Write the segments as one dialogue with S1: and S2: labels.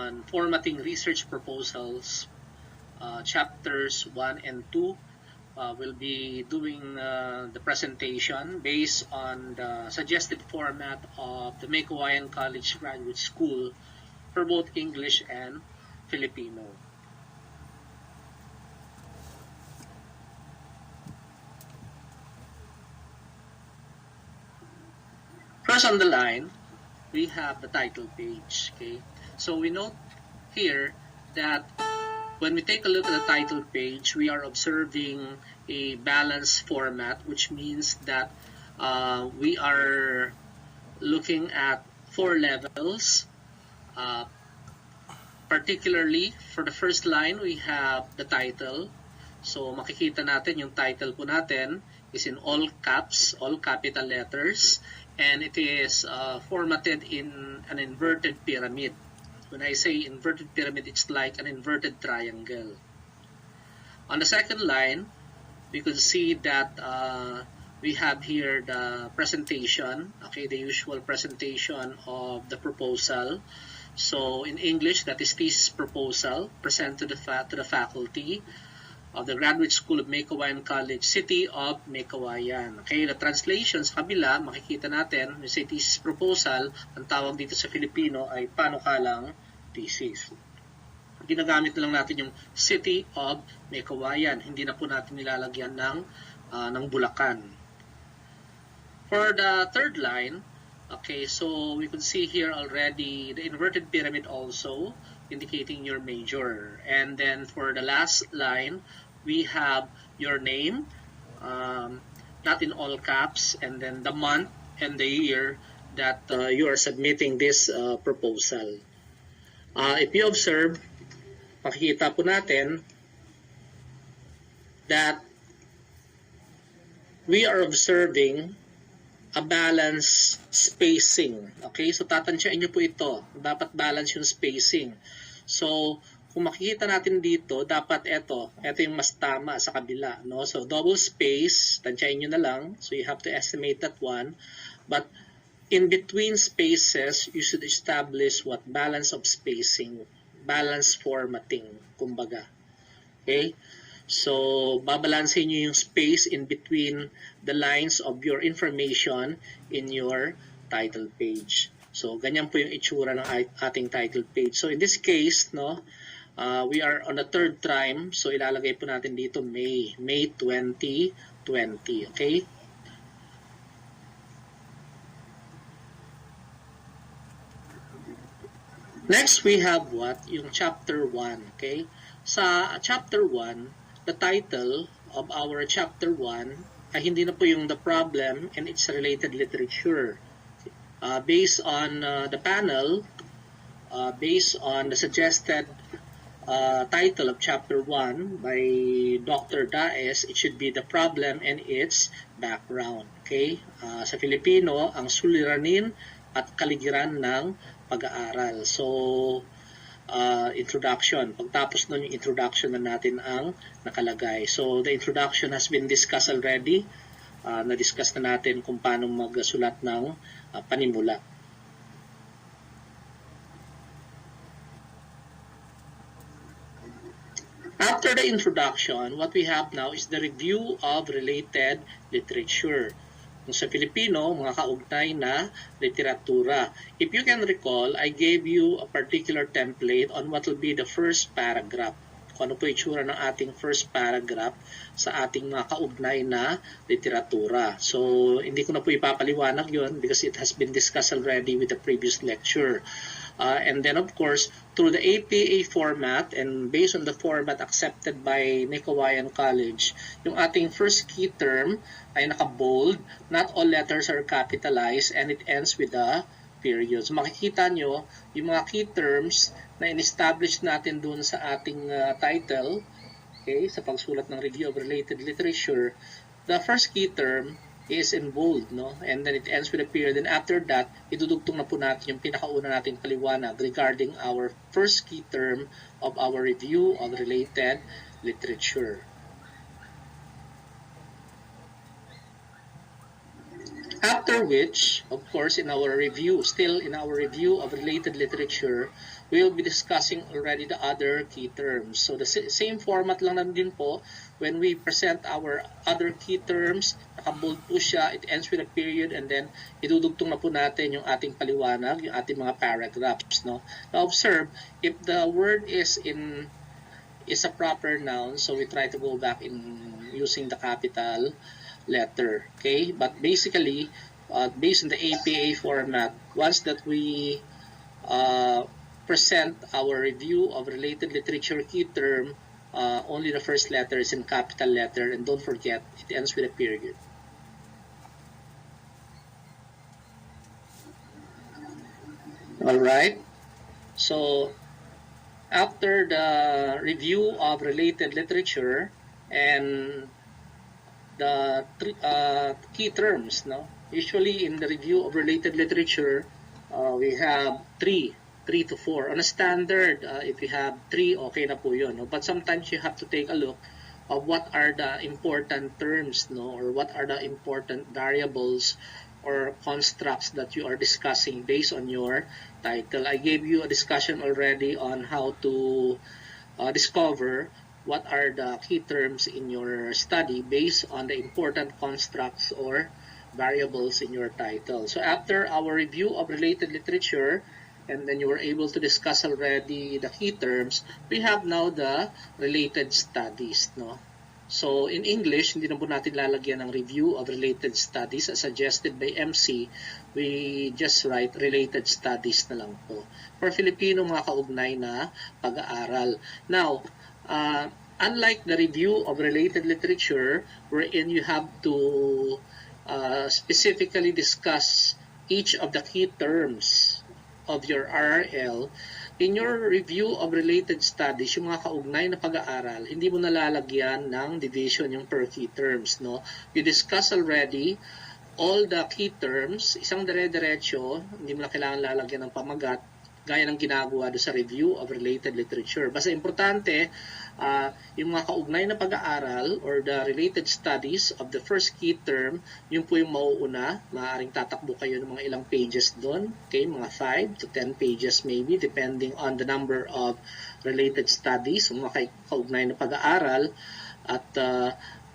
S1: on formatting research proposals, chapters 1 and 2. We'll be doing the presentation based on the suggested format of the May Kawayan College Graduate School for both English and Filipino. First on the line, we have the title page. Okay, so we note here that when we take a look at the title page, we are observing a balanced format, which means that we are looking at 4 levels. Particularly, for the first line, we have the title. So makikita natin yung title po natin is in all caps, all capital letters, and it is formatted in an inverted pyramid. When I say inverted pyramid, it's like an inverted triangle. On the second line, we could see that we have here the presentation, okay, the usual presentation of the proposal. So in English, that is thesis proposal, present to the faculty of the Graduate School of May Kawayan College, City of May Kawayan. Okay, the translation sa kabila, makikita natin, yung say thesis proposal, ang tawag dito sa Filipino ay panukalang thesis. Ginagamit na lang natin yung City of May Kawayan. Hindi na po natin nilalagyan ng Bulacan. For the third line, okay, so we could see here already the inverted pyramid also indicating your major. And then for the last line, we have your name, not in all caps, and then the month and the year that you are submitting this proposal. If you observe, makikita po natin that we are observing a balanced spacing. Okay, so tatansyain nyo po ito. Dapat balance yung spacing. So, kung makikita natin dito, dapat ito yung mas tama sa kabila. No? So, double space, tansyain nyo na lang. So, you have to estimate that one. But, in between spaces, you should establish what balance of spacing, balance formatting, kumbaga. Okay? So, babalansin nyo yung space in between the lines of your information in your title page. So, ganyan po yung itsura ng ating title page. So, in this case, no, we are on the third time. So, ilalagay po natin dito May 2020. Okay? Next, we have what? Yung chapter 1. Okay? Sa chapter 1, the title of our chapter 1 ay hindi na po yung the problem and its related literature. Based on the panel, based on the suggested title of chapter 1 by Dr. Daes, it should be the problem and its background. Okay? Sa Filipino, ang suliranin at kaligiran ng pag-aaral. So, introduction. Pagtapos nun yung introduction na natin ang nakalagay. So, the introduction has been discussed already. Na-discuss na natin kung paano magsulat ng panimula. After the introduction, what we have now is the review of related literature. Kung sa Filipino, mga kaugnay na literatura. If you can recall, I gave you a particular template on what will be the first paragraph. Kung ano po itsura ng ating first paragraph sa ating mga kaugnay na literatura. So, hindi ko na po ipapaliwanag yun because it has been discussed already with the previous lecture. And then, of course, through the APA format and based on the format accepted by May Kawayan College, yung ating first key term ay naka-bold, not all letters are capitalized, and it ends with a period. So makikita nyo, yung mga key terms na in-establish natin dun sa ating title, okay, sa pagsulat ng review of related literature, the first key term is in bold, no? And then it ends with a period. And after that, idudugtong na po natin yung pinakauna nating paliwanag regarding our first key term of our review of related literature. After which, of course, still in our review of related literature, we will be discussing already the other key terms. So the same format lang din po. When we present our other key terms, naka-bold po siya, it ends with a period, and then idudugtong na po natin yung ating paliwanag, yung ating mga paragraphs. No? Now observe, if the word is a proper noun, so we try to go back in using the capital letter, okay? But basically, based on the APA format, once that we present our review of related literature key term, only the first letter is in capital letter, and don't forget, it ends with a period. All right, so after the review of related literature and the key terms, no? Usually in the review of related literature, we have three to four. On a standard, if you have three, okay na po yun. No? But sometimes you have to take a look of what are the important terms, no? Or what are the important variables or constructs that you are discussing based on your title. I gave you a discussion already on how to discover what are the key terms in your study based on the important constructs or variables in your title. So after our review of related literature, and then you were able to discuss already the key terms, we have now the related studies. No? So in English, hindi na po natin lalagyan ng review of related studies as suggested by MC. We just write related studies na lang po. For Filipino, mga kaugnay na pag-aaral. Now, unlike the review of related literature, wherein you have to specifically discuss each of the key terms of your RRL, in your review of related studies, yung mga kaugnay na pag-aaral, hindi mo nalalagyan ng division yung per key terms. No? You discuss already all the key terms, isang dire-diretso, hindi mo na kailangan lalagyan ng pamagat, gaya ng ginagawa do sa review of related literature. Basta importante, yung mga kaugnay na pag-aaral or the related studies of the first key term, yun po yung mauuna. Maaaring tatakbo kayo ng mga ilang pages doon. Okay, mga 5 to 10 pages maybe, depending on the number of related studies, mga kaugnay na pag-aaral. At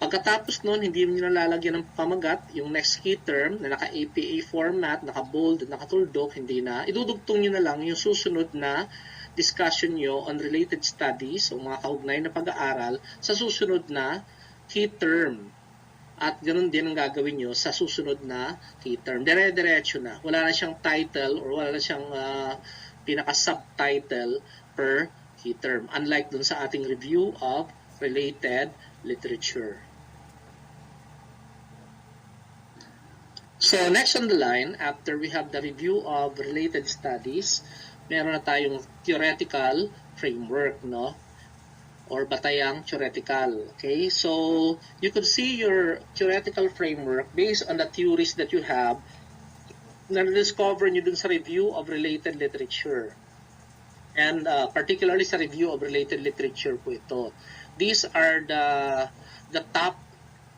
S1: pagkatapos nun, hindi mo nalalagyan ng pamagat, yung next key term na naka-APA format, naka-bold, naka-tuldok, hindi na. Idudugtong nyo na lang yung susunod na discussion nyo on related studies o mga kaugnay na pag-aaral sa susunod na key term. At ganun din ang gagawin nyo sa susunod na key term. Dire-diretso na. Wala na siyang title or wala na siyang pinaka-subtitle per key term. Unlike dun sa ating review of related literature. So next on the line, after we have the review of related studies, meron na tayong theoretical framework, no? Or batayang theoretical. Okay? So you could see your theoretical framework based on the theories that you have na discover nyo dun sa review of related literature. And particularly sa review of related literature po ito. These are the top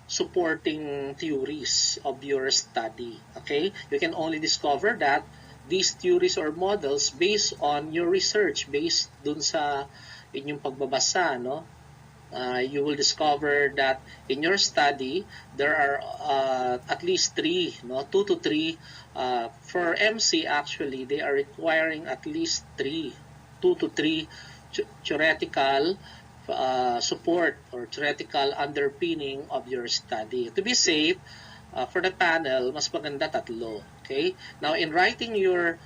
S1: supporting theories of your study. Okay? You can only discover that these theories or models based on your research, based dun sa inyong pagbabasa, no? You will discover that in your study, there are at least 3, no? 2 to 3. For MC, actually, they are requiring at least 2 to 3 theoretical support or theoretical underpinning of your study. To be safe, for the panel, mas maganda 3. Okay? Now, in writing your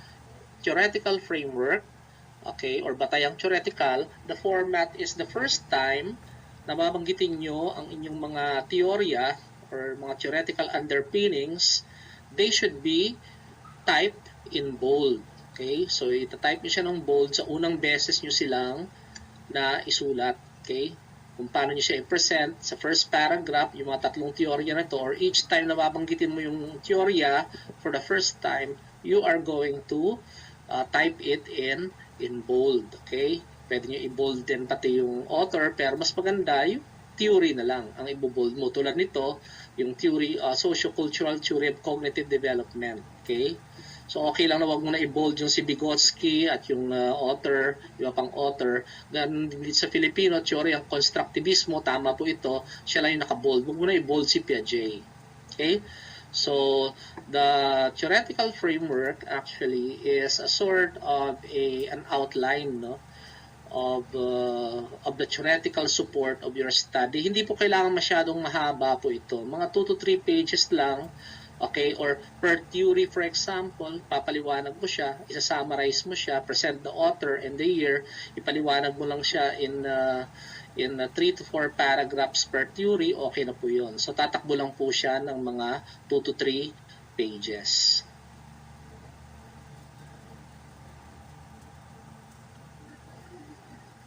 S1: theoretical framework, okay, or batayang theoretical, the format is the first time na babanggitin nyo ang inyong mga teorya or mga theoretical underpinnings, they should be typed in bold. Okay? So, itatype nyo siya ng bold sa unang beses nyo silang na isulat. Okay? Kung paano nyo siya i-present sa first paragraph, yung mga 3 teorya na to, or each time na babanggitin mo yung teorya for the first time, you are going to type it in bold. Okay? Pwede nyo i-bold din pati yung author, pero mas maganda yung theory na lang ang ibobold mo. Tulad nito, yung theory, socio-cultural theory of cognitive development. Okay? So, okay lang na wag mo na i-bold yung si Vygotsky at yung author, yung pang author. Ganun din sa Filipino, theory ang constructivismo, tama po ito, siya lang yung naka-bold. Wag mo na i-bold si Piaget. Okay? So, the theoretical framework actually is a sort of an outline, no, of the theoretical support of your study. Hindi po kailangan masyadong mahaba po ito. Mga 2 to 3 pages lang. Okay, or per theory, for example, papaliwanag mo siya, isa-summarize mo siya, present the author and the year, ipaliwanag mo lang siya in 3 to 4 paragraphs per theory, okay na po yun. So, tatakbo lang po siya ng mga 2 to 3 pages.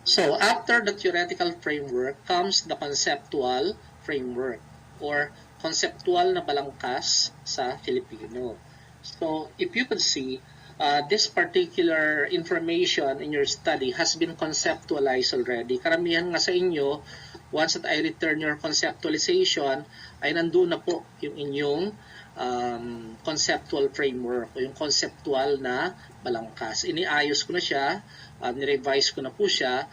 S1: So, after the theoretical framework comes the conceptual framework or conceptual na balangkas sa Filipino. So, if you could see, this particular information in your study has been conceptualized already. Karamihan nga sa inyo, once that I return your conceptualization, ay nandun na po yung inyong conceptual framework o yung conceptual na balangkas. Iniayos ko na siya, nirevise ko na po siya.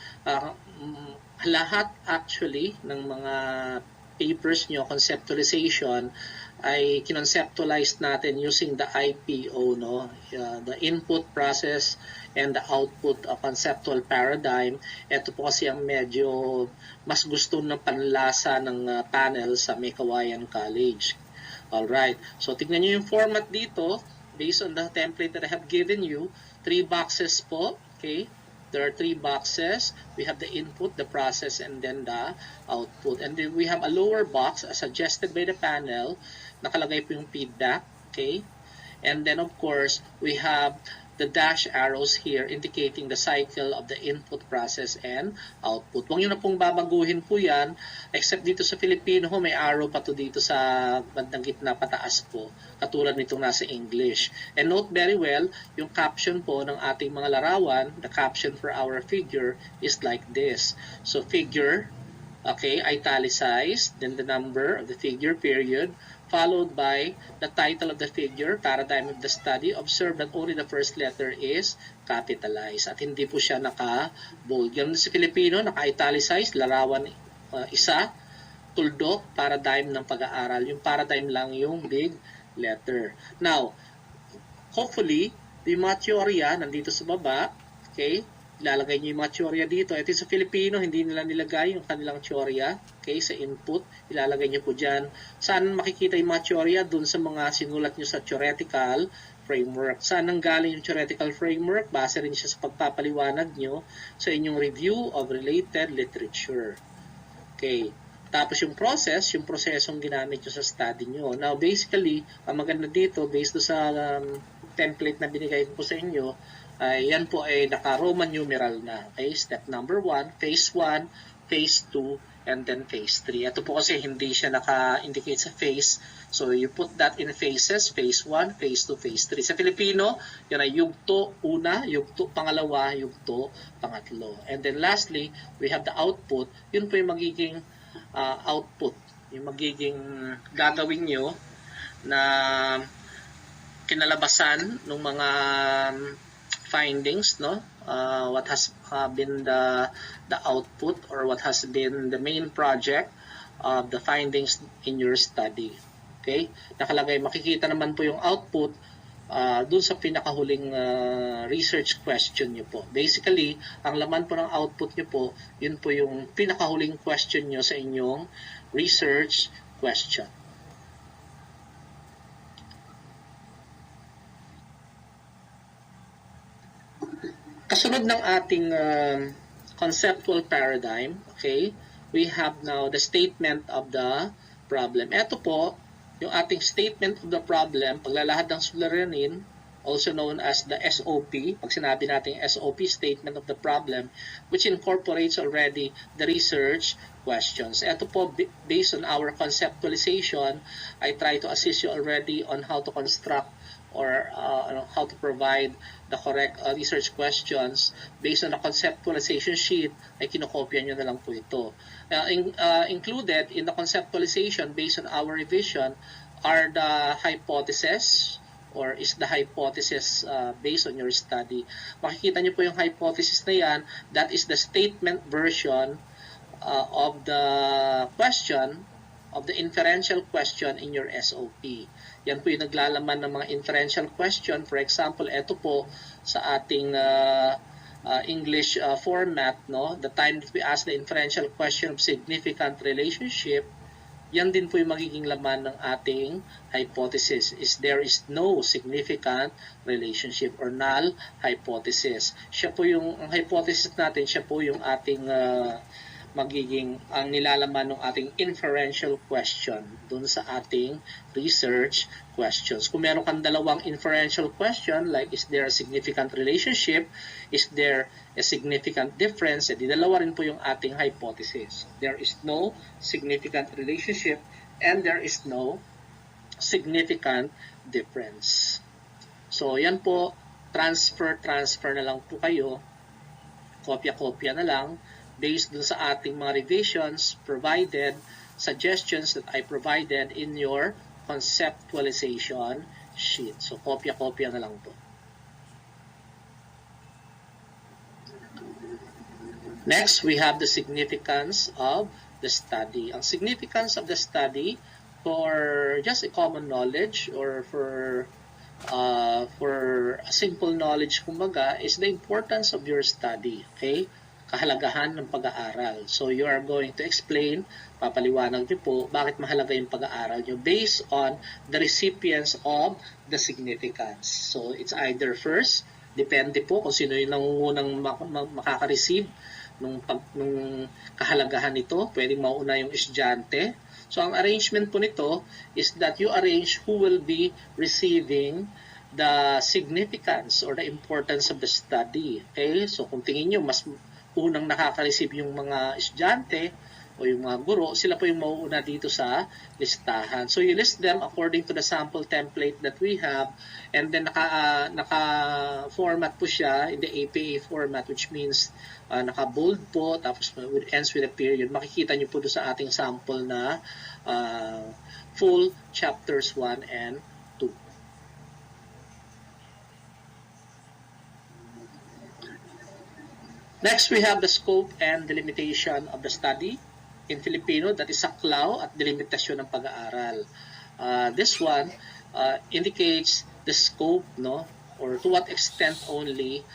S1: Lahat actually ng mga papers nyo, conceptualization, ay kinonceptualize natin using the IPO, no? The input, process, and the output conceptual paradigm. Ito po kasi ang medyo mas gusto ng panlasa ng panel sa Mekawayan College. Alright, so tignan nyo yung format dito based on the template that I have given you. 3 boxes po, okay? There are 3 boxes. We have the input, the process, and then the output. And then we have a lower box as suggested by the panel. Nakalagay po yung feedback. Okay? And then, of course, we have the dash arrows here indicating the cycle of the input, process, and output. Huwag nyo na pong babaguhin po yan, except dito sa Filipino, may arrow pa to dito sa bandang gitna pataas po, katulad nitong nasa English. And note very well, yung caption po ng ating mga larawan, the caption for our figure is like this. So figure, okay, italicized, then the number of the figure, period, followed by the title of the figure, paradigm of the study. Observe that only the first letter is capitalized at hindi po siya naka-bold. Ganun sa Filipino, naka-italicized, larawan isa, tuldok, paradigm ng pag-aaral. Yung paradigm lang yung big letter. Now, hopefully, yung mga teorya nandito sa baba, okay, ilalagay nyo yung mga teorya dito. Ito sa Filipino, hindi nila nilagay yung kanilang teorya. Okay, sa input, ilalagay nyo po dyan. Saan makikita yung mga teorya? Dun sa mga sinulat nyo sa theoretical framework. Saan nanggaling yung theoretical framework? Base rin siya sa pagpapaliwanag nyo sa inyong review of related literature. Okay. Tapos yung process, yung prosesong ginamit nyo sa study nyo. Now, basically, ang maganda dito, based sa template na binigay ko po sa inyo, yan po ay naka-Roman numeral na. Okay? Step number 1, phase 1, phase 2, and then phase 3. Ito po kasi hindi siya naka-indicate sa phase. So, you put that in phases, phase 1, phase 2, phase 3. Sa Filipino, yan ay yugto una, yugto pangalawa, yugto pangatlo. And then lastly, we have the output. Yun po yung magiging output. Yung magiging gagawin nyo na kinalabasan ng mga findings, no? What has been the output or what has been the main project of the findings in your study. Okay? Nakalagay, makikita naman po yung output dun sa pinakahuling research question nyo po. Basically, ang laman po ng output nyo po, yun po yung pinakahuling question nyo sa inyong research question. Kasunod ng ating conceptual paradigm, okay, we have now the statement of the problem. Ito po, yung ating statement of the problem, paglalahad ng suliranin, also known as the SOP, pag sinabi natin SOP, statement of the problem, which incorporates already the research questions. Ito po, based on our conceptualization, I try to assist you already on how to construct or how to provide the correct research questions based on the conceptualization sheet, ay kinokopya nyo na lang po ito. Included in the conceptualization based on our revision are the hypotheses, or is the hypothesis based on your study. Makikita nyo po yung hypothesis na yan, that is the statement version of the question, of the inferential question in your SOP. Yan po yung naglalaman ng mga inferential question. For example, ito po sa ating English format, no? The time that we ask the inferential question of significant relationship, yan din po yung magiging laman ng ating hypothesis. There is no significant relationship or null hypothesis. Siya po yung, ang hypothesis natin, siya po yung ating magiging ang nilalaman ng ating inferential question dun sa ating research questions. Kung meron kang dalawang inferential question, like is there a significant relationship, is there a significant difference, edi dalawa rin po yung ating hypothesis. There is no significant relationship and there is no significant difference. So yan po, transfer na lang po kayo, kopya-kopya na lang, based dun sa ating mga revisions provided, suggestions that I provided in your conceptualization sheet. So, kopya-kopya na lang po. Next, we have the significance of the study. Ang significance of the study for just a common knowledge or for a simple knowledge, kumbaga, is the importance of your study. Okay? Kahalagahan ng pag-aaral. So, you are going to explain, papaliwanag niyo po, bakit mahalaga yung pag-aaral niyo based on the recipients of the significance. So, it's either first, depende po kung sino yung nangungunang makaka-receive nung kahalagahan nito. Pwedeng mauna yung estudyante. So, ang arrangement po nito is that you arrange who will be receiving the significance or the importance of the study. Okay? So, kung tingin nyo, mas unang nakaka-receive yung mga estudyante o yung mga guro, sila po yung mauuna dito sa listahan. So you list them according to the sample template that we have, and then naka-format po siya in the APA format, which means naka-bold po, tapos ends with a period. Makikita nyo po doon sa ating sample na full chapters 1 and 2. Next, we have the scope and delimitation of the study. In Filipino, that is saklaw at delimitasyon ng pag-aaral. This one indicates the scope, no, or to what extent only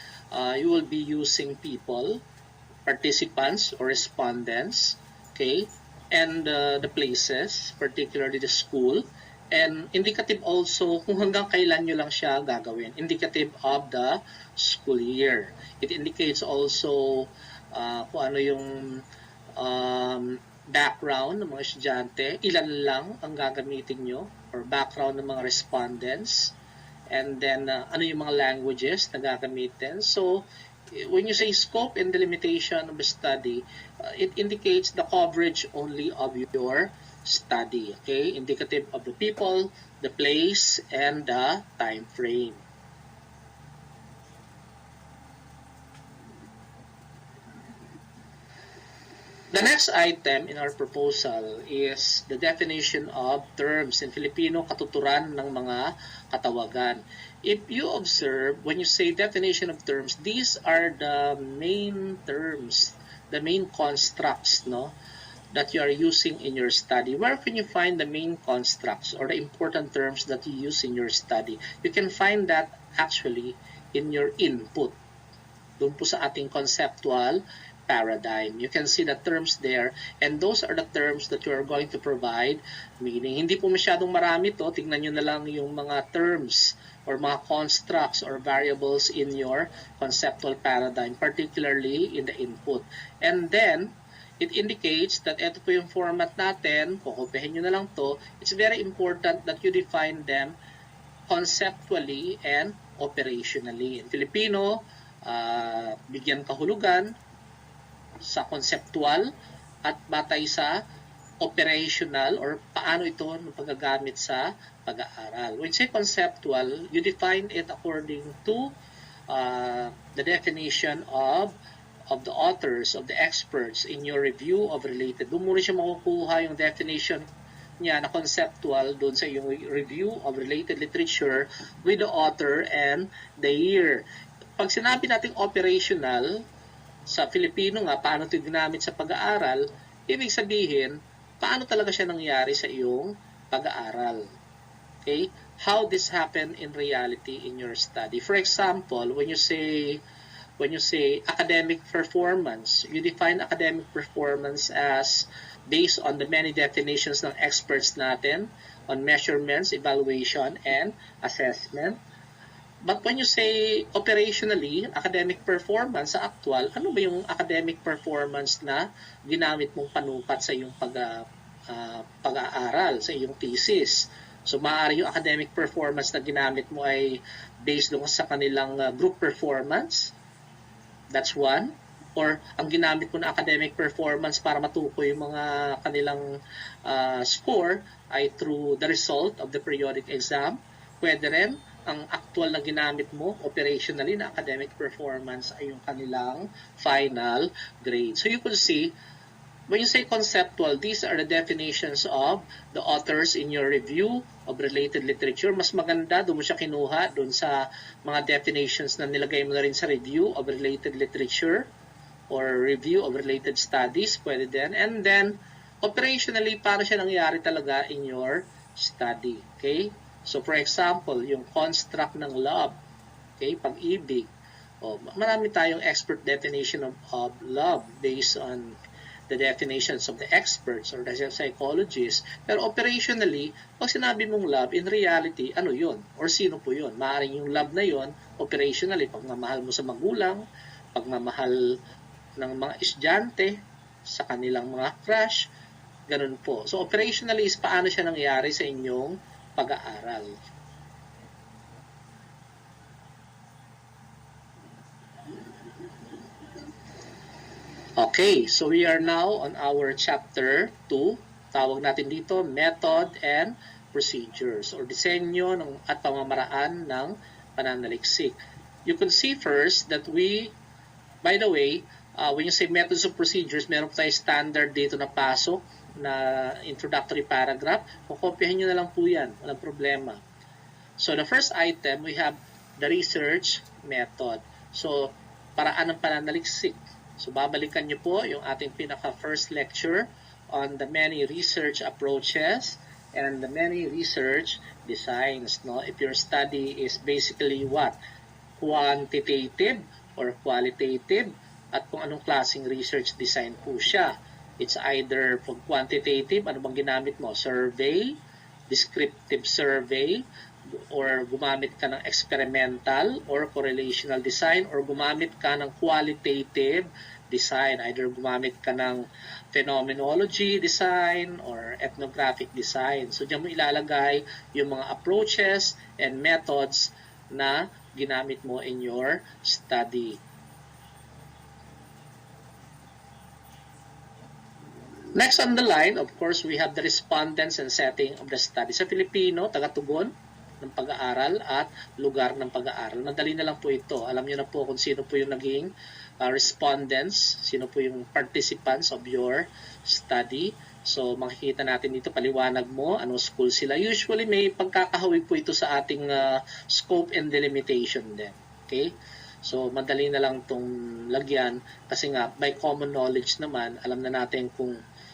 S1: you will be using people, participants or respondents, okay, and the places, particularly the school, and indicative also kung hanggang kailan nyo lang siya gagawin. Indicative of the school year. It indicates also kung ano yung background ng mga estudyante, ilan lang ang gagamitin nyo, or background ng mga respondents, and then ano yung mga languages na gagamitin. So, when you say scope and delimitation of the study, it indicates the coverage only of your study. Okay? Indicative of the people, the place, and the time frame. The next item in our proposal is the definition of terms. In Filipino, katuturan ng mga katawagan. If you observe, when you say definition of terms, these are the main terms, the main constructs, no, that you are using in your study. Where can you find the main constructs or the important terms that you use in your study? You can find that actually in your input. Doon po sa ating conceptual paradigm. You can see the terms there, and those are the terms that you are going to provide meaning. Hindi po masyadong marami to. Tingnan nyo na lang yung mga terms or mga constructs or variables in your conceptual paradigm, particularly in the input. And then, it indicates that ito po yung format natin. Kukupihin nyo na lang to. It's very important that you define them conceptually and operationally. In Filipino, bigyan kahulugan sa conceptual at batay sa operational or paano ito pagagamit sa pag-aaral. When you say conceptual, you define it according to the definition of the authors, of the experts in your review of related. Doon mo rin siya makukuha yung definition niya na conceptual doon sa yung review of related literature with the author and the year. Pag sinabi natin operational, sa Filipino nga, paano ito ginamit sa pag-aaral, ibig sabihin, paano talaga siya nangyari sa iyong pag-aaral. Okay? How this happened in reality in your study. For example, when you say academic performance, you define academic performance as based on the many definitions ng experts natin on measurements, evaluation, and assessment. But when you say operationally, academic performance sa actual, ano ba yung academic performance na ginamit mong panukat sa iyong pag-aaral, sa iyong thesis? So, maaari yung academic performance na ginamit mo ay based doon sa kanilang group performance. That's one. Or ang ginamit mo na academic performance para matukoy yung mga kanilang score ay through the result of the periodic exam. Pwede rin ang actual na ginamit mo operationally na academic performance ay yung kanilang final grade. So you could see, when you say conceptual, these are the definitions of the authors in your review of related literature. Mas maganda, doon mo siya kinuha doon sa mga definitions na nilagay mo na rin sa review of related literature or review of related studies. Pwede din. And then, operationally, paano siya nangyari talaga in your study. Okay? So, for example, yung construct ng love, okay, pag-ibig. Marami tayong expert definition of love based on the definitions of the experts or the psychologists. Pero operationally, pag sinabi mong love, in reality, ano yun? Or sino po yun? Maaaring yung love na yun, operationally, pagmamahal mo sa magulang, pagmamahal ng mga estudyante, sa kanilang mga crush, ganun po. So, operationally is paano siya nangyari sa inyong pag-aaral. Okay, so we are now on our chapter 2. Tawag natin dito, method and procedures or disenyo at pamamaraan ng pananaliksik. You can see first that by the way, when you say methods of procedures, meron tayo standard dito na pasok na introductory paragraph. Kukopyahin nyo na lang po yan. Walang problema. So, the first item, we have the research method. So, paraan ng pananaliksik. So, babalikan nyo po yung ating pinaka-first lecture on the many research approaches and the many research designs. No? If your study is basically what? Quantitative or qualitative at kung anong klaseng research design po siya. It's either for quantitative, ano bang ginamit mo? Survey, descriptive survey, or gumamit ka ng experimental or correlational design, or gumamit ka ng qualitative design. Either gumamit ka ng phenomenology design or ethnographic design. So, diyan mo ilalagay yung mga approaches and methods na ginamit mo in your study. Next on the line, of course, we have the respondents and setting of the study. Sa Filipino, tagatugon ng pag-aaral at lugar ng pag-aaral. Madali na lang po ito. Alam niyo na po kung sino po yung naging respondents, sino po yung participants of your study. So, makikita natin dito, paliwanag mo, anong school sila. Usually, may pagkakahawig po ito sa ating scope and delimitation din. Okay? So, madali na lang itong lagyan kasi nga, by common knowledge naman, alam na natin kung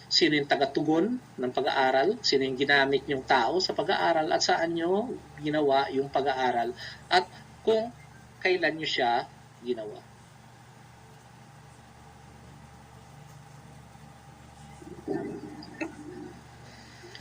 S1: sino yung taga-tugon ng pag-aaral, sino yung ginamit yung tao sa pag-aaral at saan nyo ginawa yung pag-aaral at kung kailan nyo siya ginawa.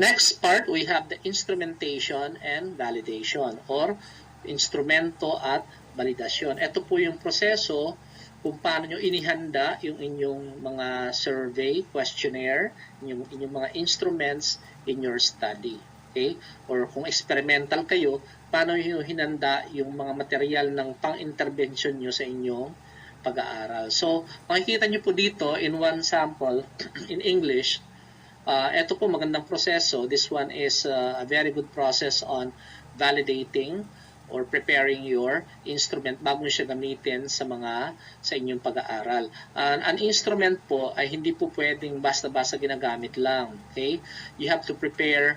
S1: Next part, we have the instrumentation and validation or instrumento at validasyon. Ito po yung proseso kung paano nyo inihanda yung inyong mga survey, questionnaire, inyong mga instruments in your study. Okay? Or kung experimental kayo, paano nyo hinanda yung mga material ng pang-intervention nyo sa inyong pag-aaral. So, makikita nyo po dito in one sample in English, Ito po magandang proseso. This one is a very good process on validating or preparing your instrument bago nyo siya gamitin sa inyong pag-aaral. An instrument po ay hindi po pwedeng basta-basta ginagamit lang. Okay? You have to prepare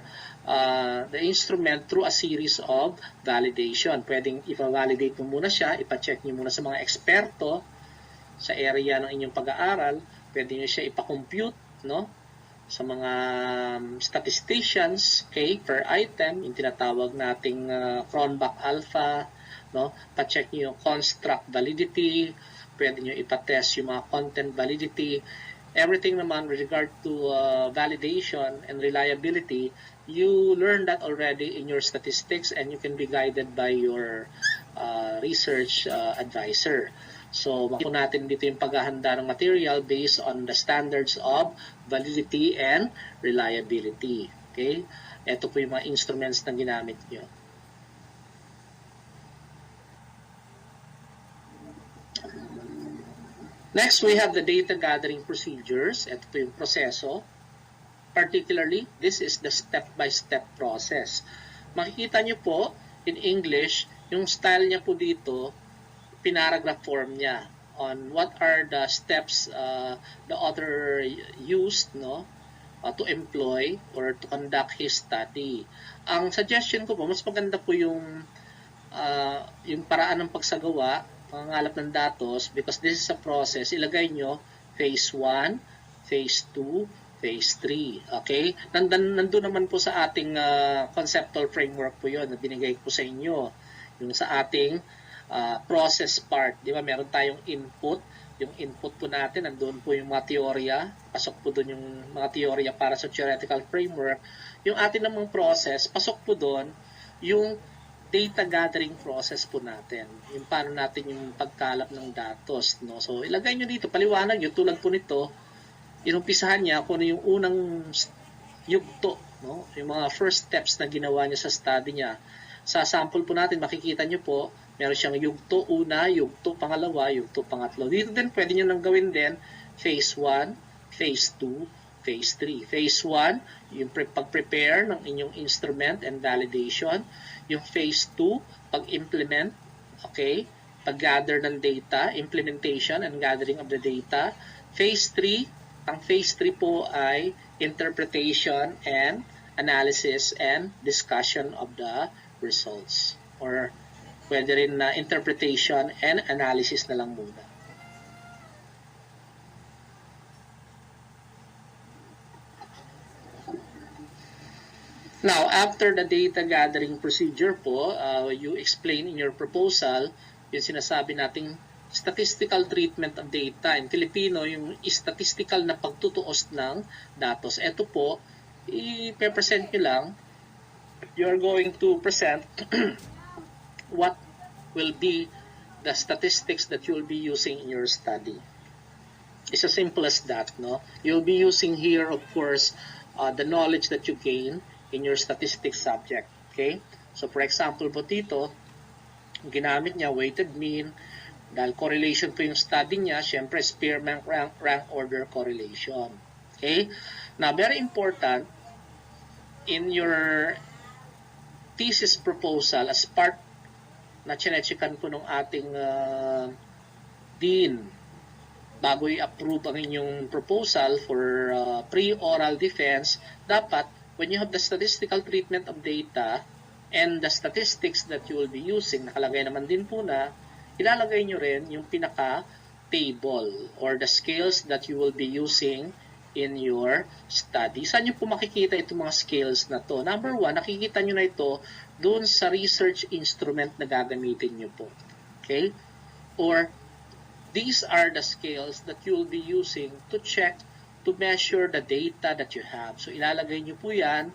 S1: the instrument through a series of validation. Pwedeng ipa-validate mo muna siya, ipa-check nyo muna sa mga eksperto sa area ng inyong pag-aaral. Pwede nyo siya ipa-compute, no? Sa mga statisticians, okay, per item, yung tinatawag nating Cronbach alpha, no? Pa-check nyo yung construct validity, pwede nyo ipa-test yung mga content validity, everything naman with regard to validation and reliability, you learn that already in your statistics and you can be guided by your research advisor. So, makikita natin dito yung paghahanda ng material based on the standards of validity and reliability. Okay? Ito po yung mga instruments na ginamit nyo. Next, we have the data gathering procedures. Ito po yung proseso. Particularly, this is the step-by-step process. Makikita nyo po, in English, yung style niya po dito, pinaragraph form niya on what are the steps the author used, no, to employ or to conduct his study. Ang suggestion ko po, mas maganda po yung paraan ng pagsagawa, pangangalap ng datos, because this is a process. Ilagay nyo phase 1, phase 2, phase 3. Okay? Nandun naman po sa ating conceptual framework po yun na binigay ko sa inyo. Yung sa ating process part, di ba? Meron tayong input. Yung input po natin, nandun po yung mga teorya. Pasok po doon yung mga teorya para sa theoretical framework. Yung atin namang process, pasok po doon yung data gathering process po natin. Yung paano natin yung pagkalap ng datos. No? So, ilagay nyo dito, paliwanag nyo, tulad po nito, inumpisahan niya kung ano yung unang yugto, no? Yung mga first steps na ginawa niya sa study niya. Sa sample po natin, makikita nyo po, meron siyang yugto una, yugto pangalawa, yugto pangatlo. Dito din, pwede nyo nang gawin din, phase 1, phase 2, phase 3. Phase 1, yung pag-prepare ng inyong instrument and validation. Yung phase 2, pag-implement, okay? Pag-gather ng data, implementation and gathering of the data. Phase 3, ang phase 3 po ay interpretation and analysis and discussion of the results. Or pwede rin na interpretation and analysis na lang muna. Now, after the data gathering procedure po, you explain in your proposal yung sinasabi nating statistical treatment of data. In Filipino, yung statistical na pagtutuos ng datos. Ito po, i-present nyo lang. You're going to present what will be the statistics that you'll be using in your study. It's as simple as that, no? You'll be using here, of course, the knowledge that you gain in your statistics subject, okay? So, for example po dito, ginamit niya weighted mean, dahil correlation po yung study niya, syempre Spearman rank order correlation, okay? Now, very important, in your thesis proposal, as part na chinechekan po ng ating dean bago i-approve ang inyong proposal for pre-oral defense, dapat when you have the statistical treatment of data and the statistics that you will be using, nakalagay naman din po na ilalagay nyo rin yung pinaka-table or the scales that you will be using in your study. Saan nyo po makikita itong mga scales na to? Number 1, nakikita nyo na ito doon sa research instrument na gagamitin nyo po. Okay? Or, these are the scales that you will be using to check, to measure the data that you have. So, ilalagay nyo po yan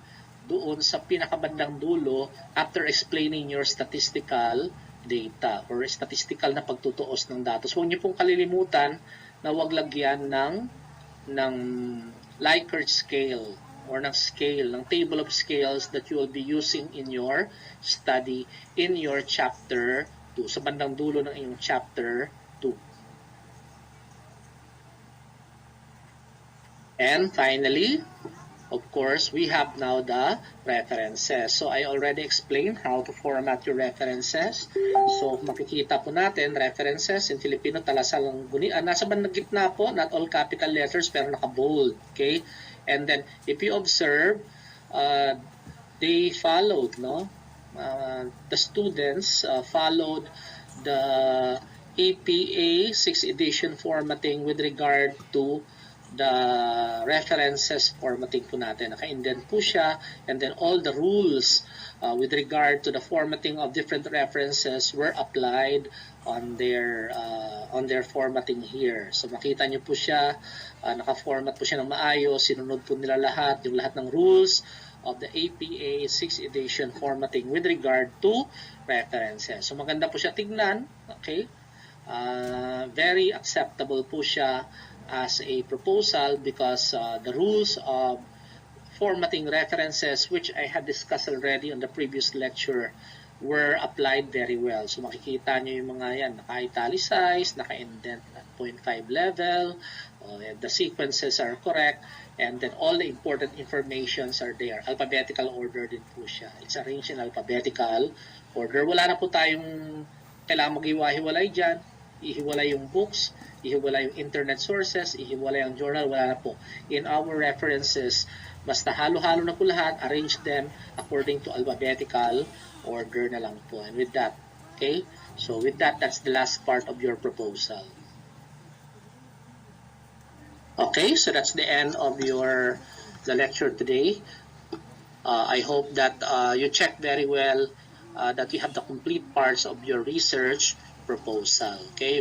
S1: doon sa pinakabandang dulo after explaining your statistical data or statistical na pagtutuos ng datos. Huwag nyo pong kalilimutan na huwag lagyan ng Likert scale or ng scale, ng table of scales that you will be using in your study in your chapter 2, sa bandang dulo ng iyong chapter 2. And finally, of course, we have now the references. So I already explained how to format your references. So makikita po natin, references in Filipino, talasalang gunian. Nasa bandang gitna po, not all capital letters pero naka-bold. Okay? And then, if you observe, they followed, no? The students followed the APA 6th edition formatting with regard to the references formatting po natin. Naka-indent po siya, and then all the rules with regard to the formatting of different references were applied on their formatting here. So makita nyo po siya, naka-format po siya ng maayos, sinunod po nila lahat, yung lahat ng rules of the APA 6th edition formatting with regard to references. So maganda po siya tignan, okay? Very acceptable po siya as a proposal because the rules of formatting references, which I had discussed already on the previous lecture, were applied very well. So makikita nyo yung mga yan, naka-italicize, naka-indent at 0.5 level, the sequences are correct, and then all the important informations are there. Alphabetical order din po siya. It's arranged in alphabetical order. Wala na po tayong kailangan mag-iwa-hiwalay dyan. Ihiwalay yung books, ihiwalay yung internet sources, ihiwalay ang journal, wala na po. In our references, basta halo-halo na po lahat, arrange them according to alphabetical order na lang po. And with that, okay? So with that, that's the last part of your proposal. Okay, so that's the end of the lecture today. I hope that you check very well that you have the complete parts of your research proposal. Okay.